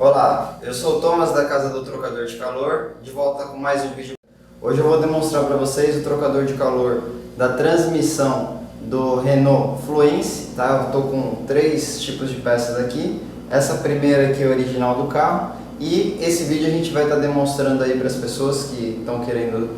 Olá, eu sou o Thomas da Casa do Trocador de Calor, de volta com mais um vídeo. Hoje eu vou demonstrar para vocês o trocador de calor da transmissão do Renault Fluence, tá? Eu estou com 3 tipos de peças aqui. Essa primeira aqui é a original do carro e esse vídeo a gente vai estar demonstrando aí para as pessoas que estão querendo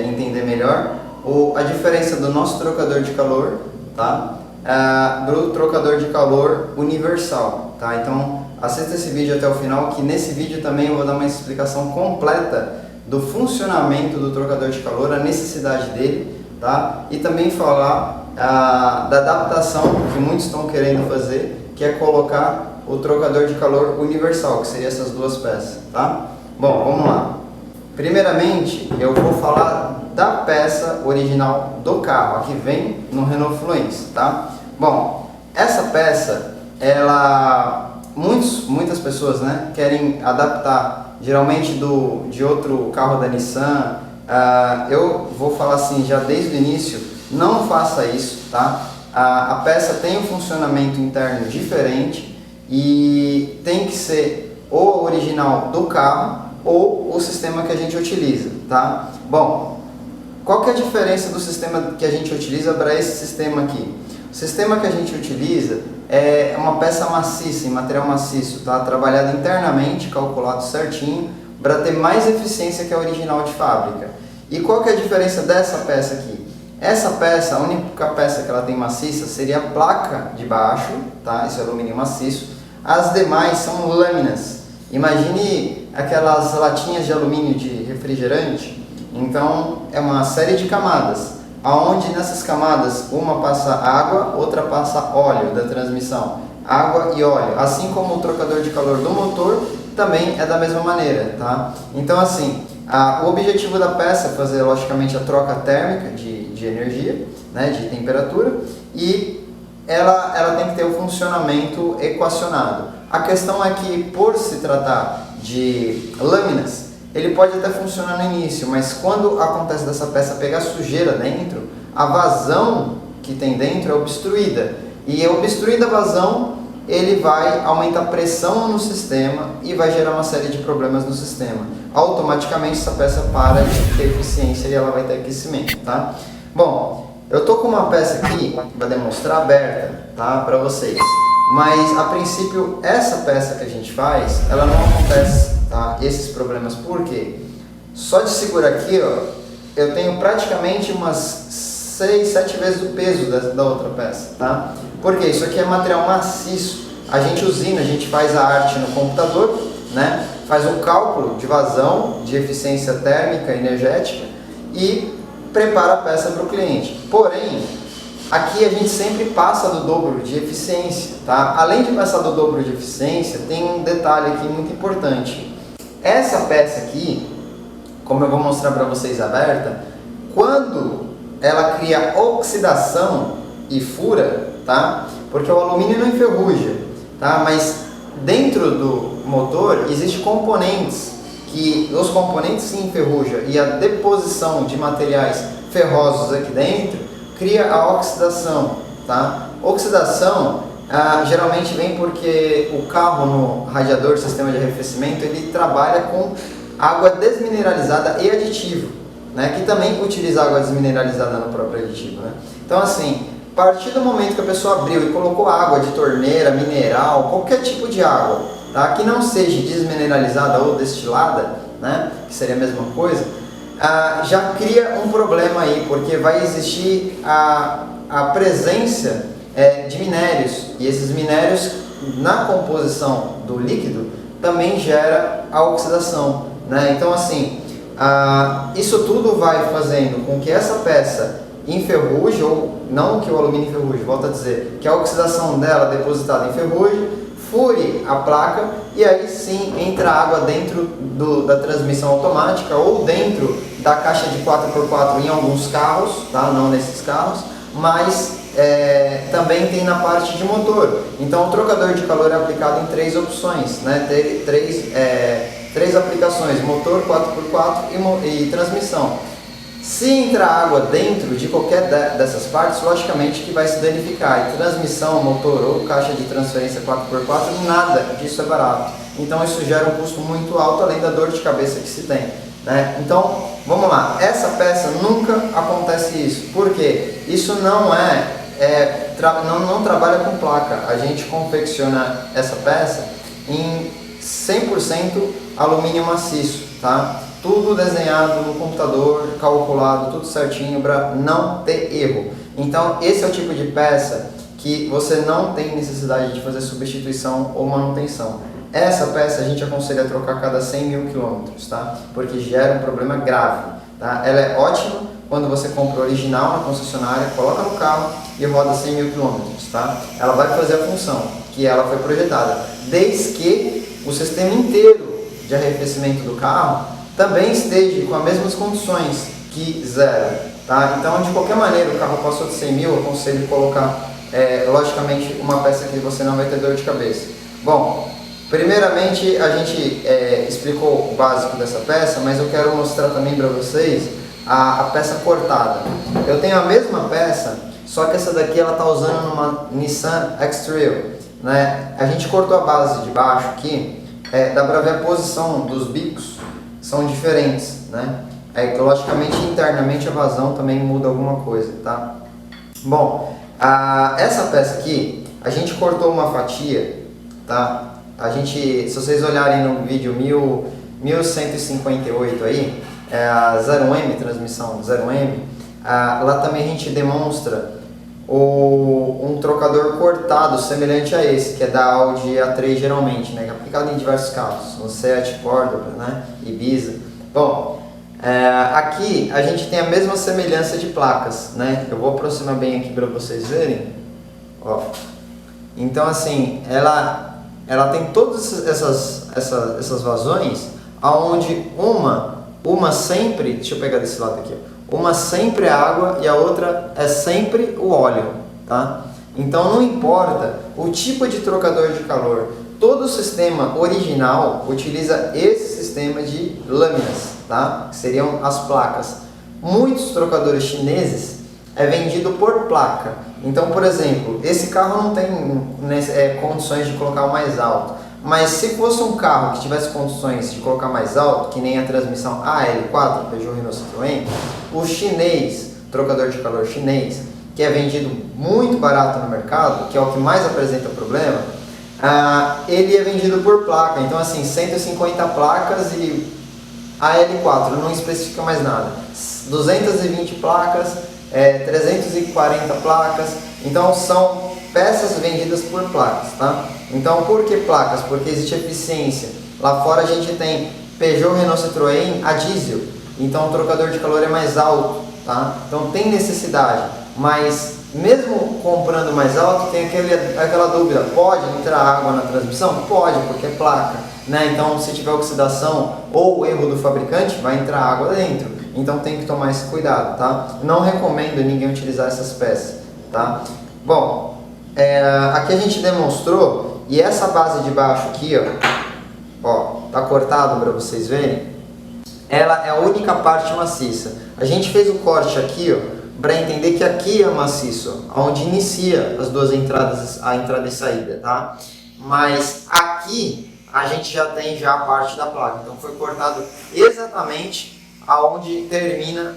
entender melhor a diferença do nosso trocador de calor, tá? Do trocador de calor universal, tá? Então assista esse vídeo até o final, que nesse vídeo também eu vou dar uma explicação completa do funcionamento do trocador de calor, a necessidade dele, tá? E também falar da adaptação que muitos estão querendo fazer, que é colocar o trocador de calor universal, que seria essas duas peças, tá? Bom, vamos lá. Primeiramente, eu vou falar da peça original do carro, a que vem no Renault Fluence, tá? Bom, essa peça, muitas pessoas, né, querem adaptar, geralmente de outro carro da Nissan. Eu vou falar assim, já desde o início, não faça isso, tá? A peça tem um funcionamento interno diferente e tem que ser ou original do carro ou o sistema que a gente utiliza, tá? Bom, qual que é a diferença do sistema que a gente utiliza para esse sistema aqui? O sistema que a gente utiliza é uma peça maciça, em material maciço, tá? Trabalhada internamente, calculado certinho, para ter mais eficiência que a original de fábrica. E qual que é a diferença dessa peça aqui? Essa peça, a única peça que ela tem maciça seria a placa de baixo, tá? Esse alumínio maciço. As demais são lâminas. Imagine aquelas latinhas de alumínio de refrigerante. Então é uma série de camadas, aonde nessas camadas uma passa água, outra passa óleo da transmissão, água e óleo, assim como o trocador de calor do motor também é da mesma maneira, tá? Então assim, o objetivo da peça é fazer logicamente a troca térmica de energia, né, de temperatura, e ela tem que ter o funcionamento equacionado. A questão é que, por se tratar de lâminas, ele pode até funcionar no início, mas quando acontece dessa peça pegar sujeira dentro, a vazão que tem dentro é obstruída. E obstruída a vazão, ele vai aumentar a pressão no sistema e vai gerar uma série de problemas no sistema. Automaticamente essa peça para de ter eficiência e ela vai ter aquecimento, tá? Bom, eu tô com uma peça aqui para demonstrar aberta, tá, para vocês. Mas a princípio essa peça que a gente faz, ela não acontece, tá, esses problemas. Por quê? Só de segurar aqui, ó, eu tenho praticamente umas 6, 7 vezes o peso da outra peça, tá? Porque isso aqui é material maciço. A gente usina, a gente faz a arte no computador, né? Faz um cálculo de vazão, de eficiência térmica, energética e prepara a peça para o cliente. Porém, aqui a gente sempre passa do dobro de eficiência, tá? Além de passar do dobro de eficiência, tem um detalhe aqui muito importante. Essa peça aqui, como eu vou mostrar para vocês aberta, quando ela cria oxidação e fura, tá? Porque o alumínio não enferruja, tá? Mas dentro do motor existem componentes que os componentes se enferrujam e a deposição de materiais ferrosos aqui dentro cria a oxidação, tá? Oxidação geralmente vem porque o carro no radiador, sistema de arrefecimento, ele trabalha com água desmineralizada e aditivo, né? Que também utiliza água desmineralizada no próprio aditivo, né? Então assim, a partir do momento que a pessoa abriu e colocou água de torneira, mineral, qualquer tipo de água, tá, que não seja desmineralizada ou destilada, né, que seria a mesma coisa, já cria um problema aí, porque vai existir a presença de minérios, e esses minérios na composição do líquido também gera a oxidação, né? Então assim, isso tudo vai fazendo com que essa peça enferruje, ou não que o alumínio enferruje, volto a dizer, que a oxidação dela depositada enferruje, fure a placa e aí sim entra água dentro da transmissão automática ou dentro da caixa de 4x4 em alguns carros, tá? Não nesses carros, mas também tem na parte de motor. Então o trocador de calor é aplicado em 3 opções, né? Tem 3 aplicações: motor, 4x4 e transmissão. Se entrar água dentro de qualquer dessas partes, logicamente que vai se danificar. E transmissão, motor ou caixa de transferência 4x4, nada disso é barato. Então isso gera um custo muito alto, além da dor de cabeça que se tem, né? Então, vamos lá, essa peça nunca acontece isso, porque isso não não trabalha com placa, a gente confecciona essa peça em 100% alumínio maciço, tá? Tudo desenhado no computador, calculado, tudo certinho para não ter erro. Então esse é o tipo de peça que você não tem necessidade de fazer substituição ou manutenção. Essa peça a gente aconselha a trocar a cada 100 mil quilômetros, tá? Porque gera um problema grave, tá? Ela é ótima quando você compra o original na concessionária, coloca no carro e roda 100 mil quilômetros, tá? Ela vai fazer a função que ela foi projetada, desde que o sistema inteiro de arrefecimento do carro também esteja com as mesmas condições que zero, tá? Então, de qualquer maneira, o carro passou de 100 mil, eu aconselho colocar, logicamente, uma peça que você não vai ter dor de cabeça. Bom, primeiramente, a gente explicou o básico dessa peça, mas eu quero mostrar também para vocês a peça cortada. Eu tenho a mesma peça, só que essa daqui ela está usando numa Nissan X-Trail, né? A gente cortou a base de baixo aqui, dá para ver a posição dos bicos, são diferentes, né? Logicamente, internamente a vazão também muda alguma coisa, tá? Bom, essa peça aqui, a gente cortou uma fatia, tá? Se vocês olharem no vídeo 1158 aí, a 0M, transmissão 0M, lá também a gente demonstra um trocador cortado semelhante a esse, que é da Audi A3 geralmente, né, que é aplicado em diversos carros, no Seat, Córdoba, né, Ibiza. Bom, aqui a gente tem a mesma semelhança de placas, né, eu vou aproximar bem aqui para vocês verem, ó. Então assim, ela tem todas essas vazões, aonde uma sempre, deixa eu pegar desse lado aqui, ó. Uma sempre é água e a outra é sempre o óleo, tá? Então não importa o tipo de trocador de calor, todo o sistema original utiliza esse sistema de lâminas, tá? Que seriam as placas. Muitos trocadores chineses é vendido por placa. Então, por exemplo, esse carro não tem condições de colocar o mais alto. Mas se fosse um carro que tivesse condições de colocar mais alto, que nem a transmissão AL4, Peugeot Renault Citroën, o chinês, trocador de calor chinês, que é vendido muito barato no mercado, que é o que mais apresenta problema, ele é vendido por placa. Então assim, 150 placas e AL4, não especifica mais nada. 220 placas, 340 placas, então são peças vendidas por placas, tá? Então, por que placas? Porque existe eficiência. Lá fora a gente tem Peugeot, Renault, Citroën a diesel, então o trocador de calor é mais alto, tá? Então tem necessidade, mas mesmo comprando mais alto, tem aquela dúvida, pode entrar água na transmissão? Pode, porque é placa, né? Então, se tiver oxidação ou erro do fabricante, vai entrar água dentro. Então tem que tomar esse cuidado, tá? Não recomendo ninguém utilizar essas peças, tá? Bom, aqui a gente demonstrou, e essa base de baixo aqui, ó, tá cortado para vocês verem, ela é a única parte maciça. A gente fez o corte aqui, ó, para entender que aqui é maciço, onde inicia as duas entradas, a entrada e saída, tá? Mas aqui a gente já tem a parte da placa, então foi cortado exatamente aonde termina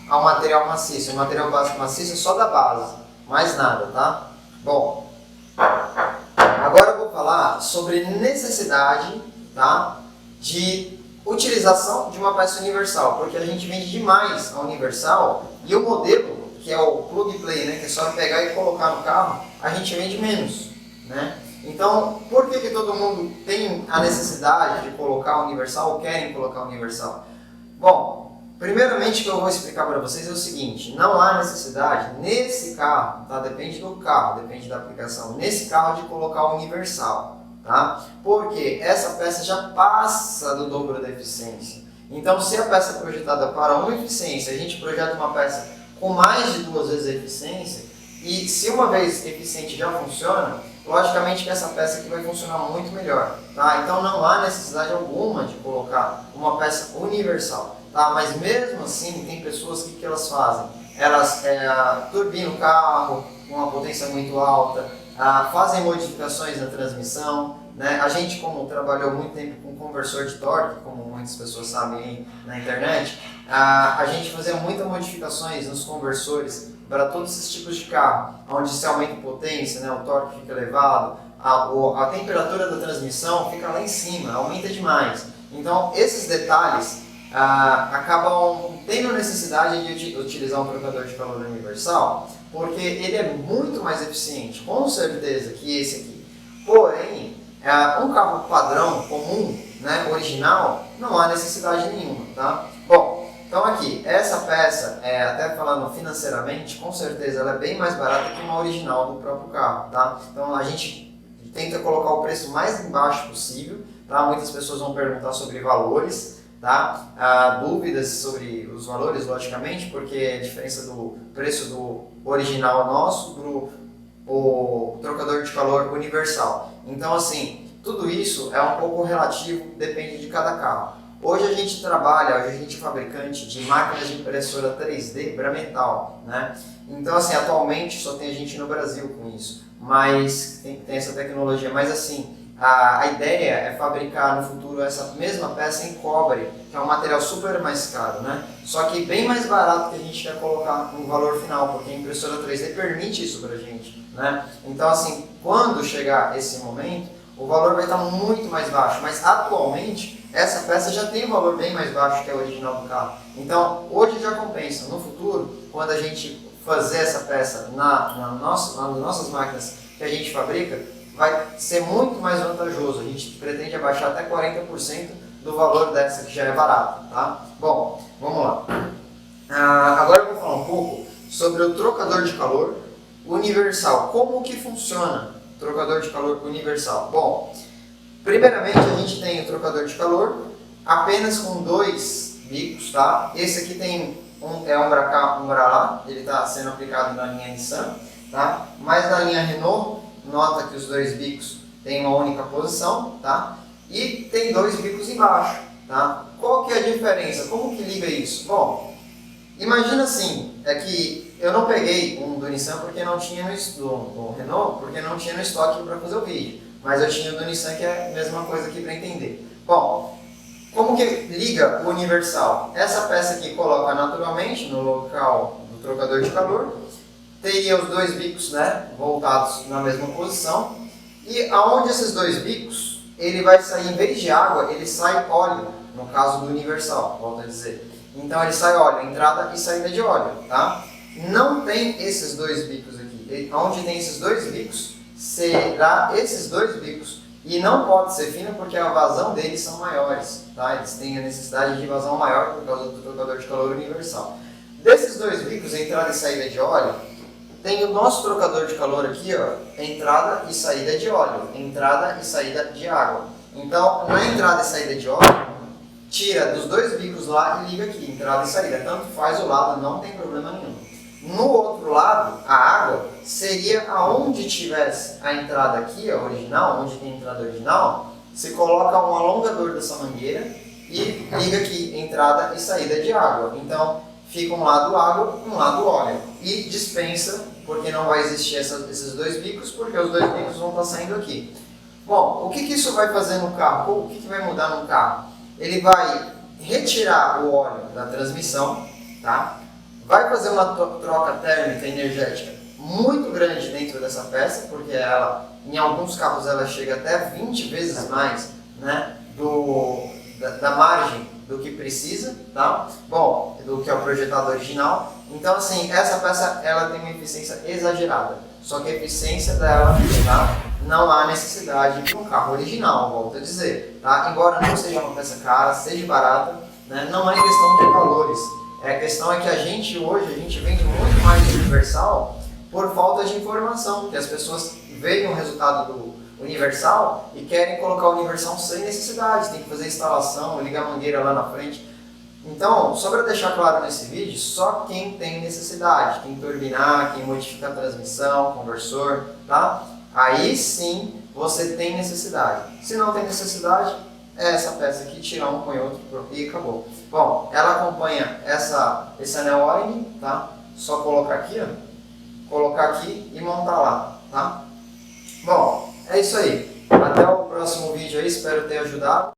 o material maciço. O material básico maciço é só da base, mais nada, tá? Bom, agora eu vou falar sobre necessidade, tá, de utilização de uma peça universal, porque a gente vende demais a universal e o modelo, que é o plug play, né, que é só pegar e colocar no carro, a gente vende menos, né? Então, por que todo mundo tem a necessidade de colocar universal ou querem colocar universal? Bom, primeiramente o que eu vou explicar para vocês é o seguinte, não há necessidade nesse carro, tá? Depende do carro, depende da aplicação, nesse carro de colocar universal, tá? Porque essa peça já passa do dobro da eficiência. Então, se a peça é projetada para uma eficiência, a gente projeta uma peça com mais de 2 vezes a eficiência, e se uma vez eficiente já funciona, logicamente que essa peça aqui vai funcionar muito melhor, tá? Então não há necessidade alguma de colocar uma peça universal, tá? Mas mesmo assim, tem pessoas que elas fazem? Elas turbinam o carro com uma potência muito alta, fazem modificações na transmissão, né? A gente, como trabalhou muito tempo com conversor de torque, como muitas pessoas sabem aí na internet, a gente fazia muitas modificações nos conversores para todos esses tipos de carro, onde se aumenta a potência, né? O torque fica elevado, a temperatura da transmissão fica lá em cima, aumenta demais. Então, esses detalhes acabam tendo necessidade de utilizar um trocador de calor universal, porque ele é muito mais eficiente, com certeza, que esse aqui. Porém, um carro padrão, comum, né, original, não há necessidade nenhuma, tá? Bom, então aqui, essa peça, até falando financeiramente, com certeza ela é bem mais barata que uma original do próprio carro, tá? Então a gente tenta colocar o preço mais embaixo possível, tá? Muitas pessoas vão perguntar sobre valores, tá? Dúvidas sobre os valores, logicamente, porque a diferença do preço do original nosso para o trocador de calor universal. Então, assim, tudo isso é um pouco relativo, depende de cada carro. Hoje a gente é fabricante de máquinas de impressora 3D para metal, né? Então, assim, atualmente só tem a gente no Brasil com isso, mas tem essa tecnologia. Mas, assim, a ideia é fabricar no futuro essa mesma peça em cobre, que é um material super mais caro, né? Só que bem mais barato que a gente quer colocar no valor final, porque a impressora 3D permite isso pra gente, né? Então, assim, quando chegar esse momento, o valor vai estar muito mais baixo, mas atualmente essa peça já tem um valor bem mais baixo que a original do carro. Então, hoje já compensa. No futuro, quando a gente fazer essa peça nas nossas máquinas que a gente fabrica, vai ser muito mais vantajoso. A gente pretende abaixar até 40% do valor dessa, que já é barata, tá? Bom, vamos lá. Agora eu vou falar um pouco sobre o trocador de calor universal. Como que funciona o trocador de calor universal? Bom, primeiramente a gente tem o trocador de calor apenas com 2 bicos, tá? Esse aqui tem um para cá, um para lá, ele está sendo aplicado na linha Nissan, tá? Mas na linha Renault, nota que os 2 bicos têm uma única posição, tá? E tem 2 bicos embaixo, tá? Qual que é a diferença? Como que liga isso? Bom, imagina assim, é que eu não peguei um do Nissan porque não tinha do Renault, porque não tinha no estoque para fazer o vídeo, mas eu tinha o do Nissan, que é a mesma coisa aqui para entender. Bom, como que liga o universal? Essa peça aqui coloca naturalmente no local do trocador de calor, teria os 2 bicos, né, voltados na mesma posição, e aonde esses 2 bicos, ele vai sair, em vez de água, ele sai óleo, no caso do universal, volto a dizer. Então ele sai óleo, entrada e saída de óleo, tá? Não tem esses 2 bicos aqui. Onde tem esses 2 bicos, será esses 2 bicos. E não pode ser fino porque a vazão deles são maiores, tá? Eles têm a necessidade de vazão maior por causa do trocador de calor universal. Desses 2 bicos, entrada e saída de óleo, tem o nosso trocador de calor aqui, ó, entrada e saída de óleo, entrada e saída de água. Então, na entrada e saída de óleo, tira dos 2 bicos lá e liga aqui, entrada e saída. Tanto faz o lado, não tem problema nenhum. No outro lado, a água seria aonde tivesse a entrada aqui, a original, onde tem a entrada original, você coloca um alongador dessa mangueira e liga aqui, entrada e saída de água. Então, fica um lado água, um lado óleo. E dispensa, porque não vai existir esses 2 bicos, porque os 2 bicos vão estar saindo aqui. Bom, o que isso vai fazer no carro? O que vai mudar no carro? Ele vai retirar o óleo da transmissão, tá? Vai fazer uma troca térmica energética muito grande dentro dessa peça, porque ela, em alguns carros, ela chega até 20 vezes mais, né, da margem do que precisa, tá? Bom, do que é o projetado original. Então, assim, essa peça ela tem uma eficiência exagerada. Só que a eficiência dela, tá? Não há necessidade de um carro original, volto a dizer, tá? Embora não seja uma peça cara, seja barata, né? Não é questão de valores. A questão é que hoje a gente vende muito mais universal por falta de informação, que as pessoas veem o resultado do universal e querem colocar o universal sem necessidade, tem que fazer instalação, ligar a mangueira lá na frente. Então, só para deixar claro nesse vídeo, só quem tem necessidade, quem turbinar, quem modificar a transmissão, conversor, tá? Aí sim você tem necessidade. Se não tem necessidade, é essa peça aqui, tirar um, põe outro e acabou. Bom, ela acompanha esse anel O-ring, tá? Só colocar aqui, ó, colocar aqui e montar lá, tá? Bom, é isso aí. Até o próximo vídeo aí, espero ter ajudado.